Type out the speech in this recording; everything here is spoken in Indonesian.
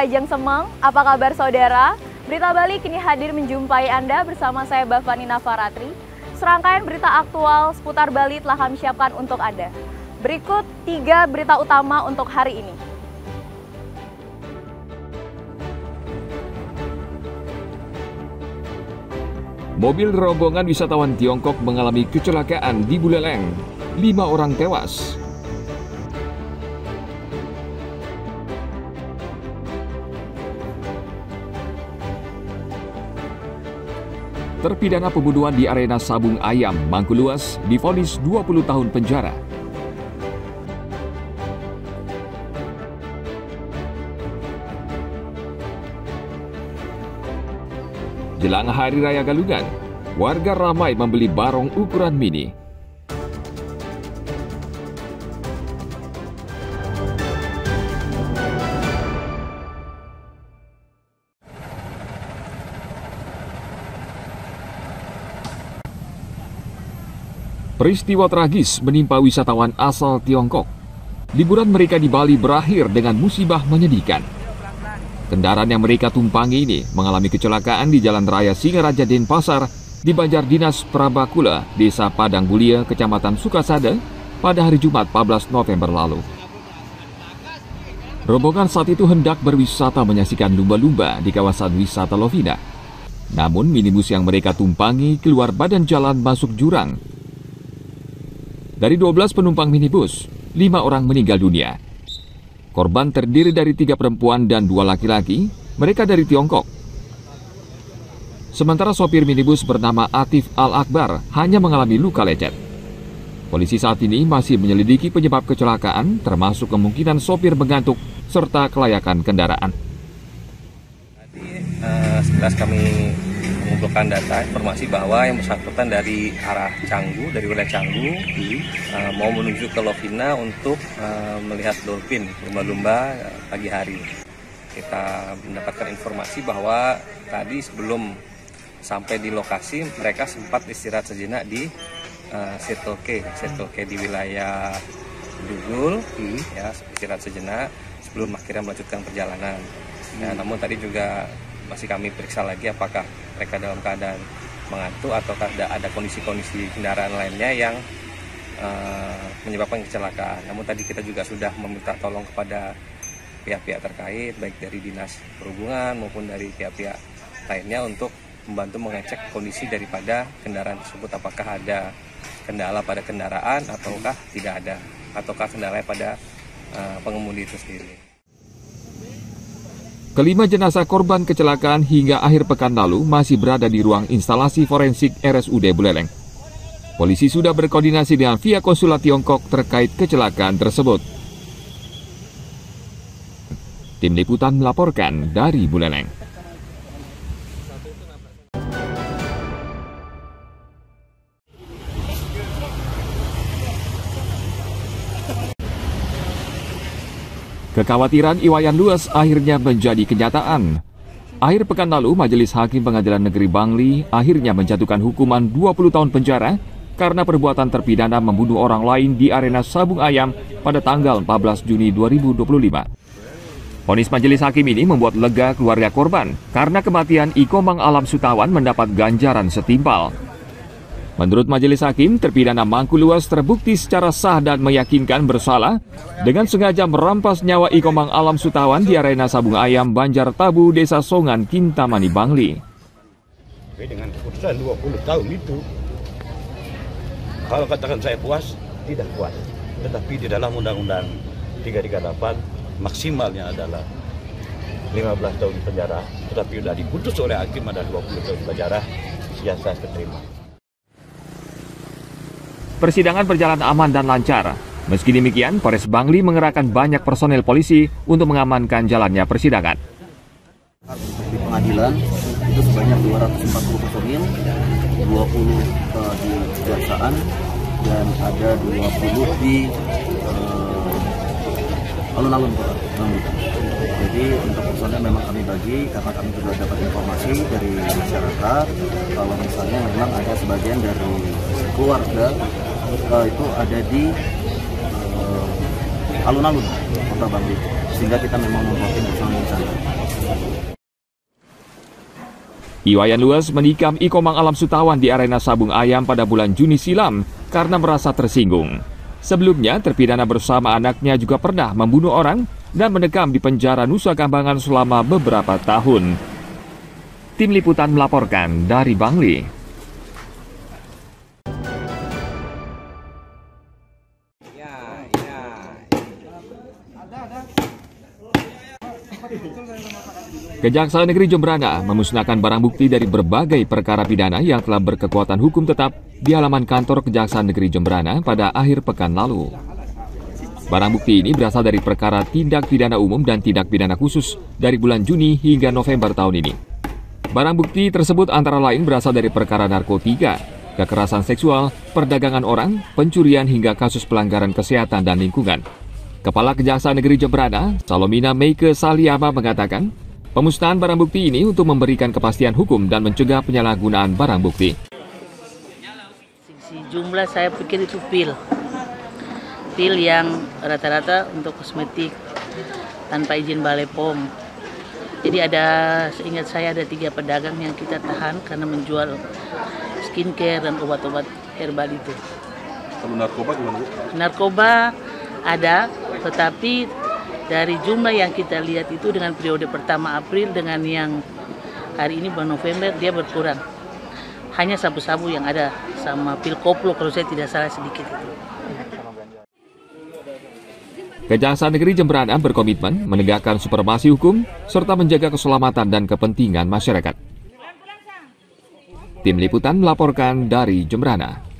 Kajang Semang, apa kabar saudara? Berita Bali kini hadir menjumpai Anda bersama saya Bavani Nafaratri. Serangkaian berita aktual seputar Bali telah kami siapkan untuk Anda. Berikut 3 berita utama untuk hari ini. Mobil rombongan wisatawan Tiongkok mengalami kecelakaan di Buleleng. 5 orang tewas. Terpidana pembunuhan di arena Sabung Ayam, Mangkuluas, divonis 20 tahun penjara. Jelang Hari Raya Galungan, warga ramai membeli barong ukuran mini. Peristiwa tragis menimpa wisatawan asal Tiongkok. Liburan mereka di Bali berakhir dengan musibah menyedihkan. Kendaraan yang mereka tumpangi ini mengalami kecelakaan di Jalan Raya Singaraja Denpasar di Banjar Dinas Prabakula, Desa Padang Bulia, Kecamatan Sukasada pada hari Jumat 14 November lalu. Rombongan saat itu hendak berwisata menyaksikan lumba-lumba di kawasan wisata Lovina. Namun minibus yang mereka tumpangi keluar badan jalan masuk jurang. Dari 12 penumpang minibus, 5 orang meninggal dunia. Korban terdiri dari 3 perempuan dan 2 laki-laki, mereka dari Tiongkok. Sementara sopir minibus bernama Atif Al-Akbar hanya mengalami luka lecet. Polisi saat ini masih menyelidiki penyebab kecelakaan, termasuk kemungkinan sopir mengantuk serta kelayakan kendaraan. Sekilas kami mengumpulkan data informasi bahwa yang bersangkutan dari arah Canggu, dari wilayah Canggu, mau menuju ke Lovina untuk melihat dolphin, lumba-lumba pagi hari. Kita mendapatkan informasi bahwa tadi sebelum sampai di lokasi mereka sempat istirahat sejenak di Circle K di wilayah Dugul, ya, istirahat sejenak sebelum akhirnya melanjutkan perjalanan. Ya, namun tadi juga masih kami periksa lagi apakah mereka dalam keadaan mengantuk ataukah ada kondisi-kondisi kendaraan lainnya yang menyebabkan kecelakaan. Namun tadi kita juga sudah meminta tolong kepada pihak-pihak terkait, baik dari Dinas Perhubungan maupun dari pihak-pihak lainnya untuk membantu mengecek kondisi daripada kendaraan tersebut, apakah ada kendala pada kendaraan ataukah tidak ada, ataukah kendala pada pengemudi itu sendiri. Kelima jenazah korban kecelakaan hingga akhir pekan lalu masih berada di ruang instalasi forensik RSUD Buleleng. Polisi sudah berkoordinasi dengan via konsulat Tiongkok terkait kecelakaan tersebut. Tim Liputan melaporkan dari Buleleng. Kekhawatiran Iwayan Luas akhirnya menjadi kenyataan. Akhir pekan lalu, Majelis Hakim Pengadilan Negeri Bangli akhirnya menjatuhkan hukuman 20 tahun penjara karena perbuatan terpidana membunuh orang lain di arena Sabung Ayam pada tanggal 14 Juni 2025. Vonis Majelis Hakim ini membuat lega keluarga korban karena kematian Ikomang Alam Sutawan mendapat ganjaran setimpal. Menurut Majelis Hakim, terpidana Mangkuluas terbukti secara sah dan meyakinkan bersalah dengan sengaja merampas nyawa Ikomang Alam Sutawan di arena Sabung Ayam, Banjar Tabu, Desa Songan, Kintamani, Bangli. Dengan keputusan 20 tahun itu, kalau katakan saya puas, tidak puas. Tetapi di dalam Undang-Undang 338 maksimalnya adalah 15 tahun penjara, tetapi sudah diputus oleh hakim ada 20 tahun penjara, ya saya terima. Persidangan berjalan aman dan lancar. Meski demikian, Polres Bangli mengerahkan banyak personel polisi untuk mengamankan jalannya persidangan. Di pengadilan itu sebanyak 240 personil, 20 di kejaksaan dan ada 20 di alun-alun kota Bangli. Jadi untuk personel memang kami bagi karena kami juga dapat informasi dari masyarakat kalau misalnya memang ada sebagian dari keluarga itu ada di alun-alun kota Bangli. sehingga kita memang memposting bersama di sana. Iwayan Luas menikam Ikomang Alam Sutawan di arena Sabung Ayam pada bulan Juni silam karena merasa tersinggung. Sebelumnya, terpidana bersama anaknya juga pernah membunuh orang dan mendekam di penjara Nusa Kambangan selama beberapa tahun. Tim Liputan melaporkan dari Bangli. Kejaksaan Negeri Jembrana memusnahkan barang bukti dari berbagai perkara pidana yang telah berkekuatan hukum tetap di halaman kantor Kejaksaan Negeri Jembrana pada akhir pekan lalu. Barang bukti ini berasal dari perkara tindak pidana umum dan tindak pidana khusus dari bulan Juni hingga November tahun ini. Barang bukti tersebut antara lain berasal dari perkara narkotika, kekerasan seksual, perdagangan orang, pencurian hingga kasus pelanggaran kesehatan dan lingkungan. Kepala Kejaksaan Negeri Jembrana, Salomina Meike Saliama mengatakan, pemusnahan barang bukti ini untuk memberikan kepastian hukum dan mencegah penyalahgunaan barang bukti. Jumlah saya pikir itu pil yang rata-rata untuk kosmetik tanpa izin Balai POM. Jadi seingat saya ada 3 pedagang yang kita tahan karena menjual skincare dan obat-obat herbal itu. Kalau narkoba gimana, Bu? Narkoba ada, tetapi dari jumlah yang kita lihat itu dengan periode pertama April dengan yang hari ini bulan November dia berkurang. Hanya sabu-sabu yang ada sama pil koplo kalau saya tidak salah sedikit itu. Kejaksaan Negeri Jembrana berkomitmen menegakkan supremasi hukum serta menjaga keselamatan dan kepentingan masyarakat. Tim Liputan melaporkan dari Jembrana.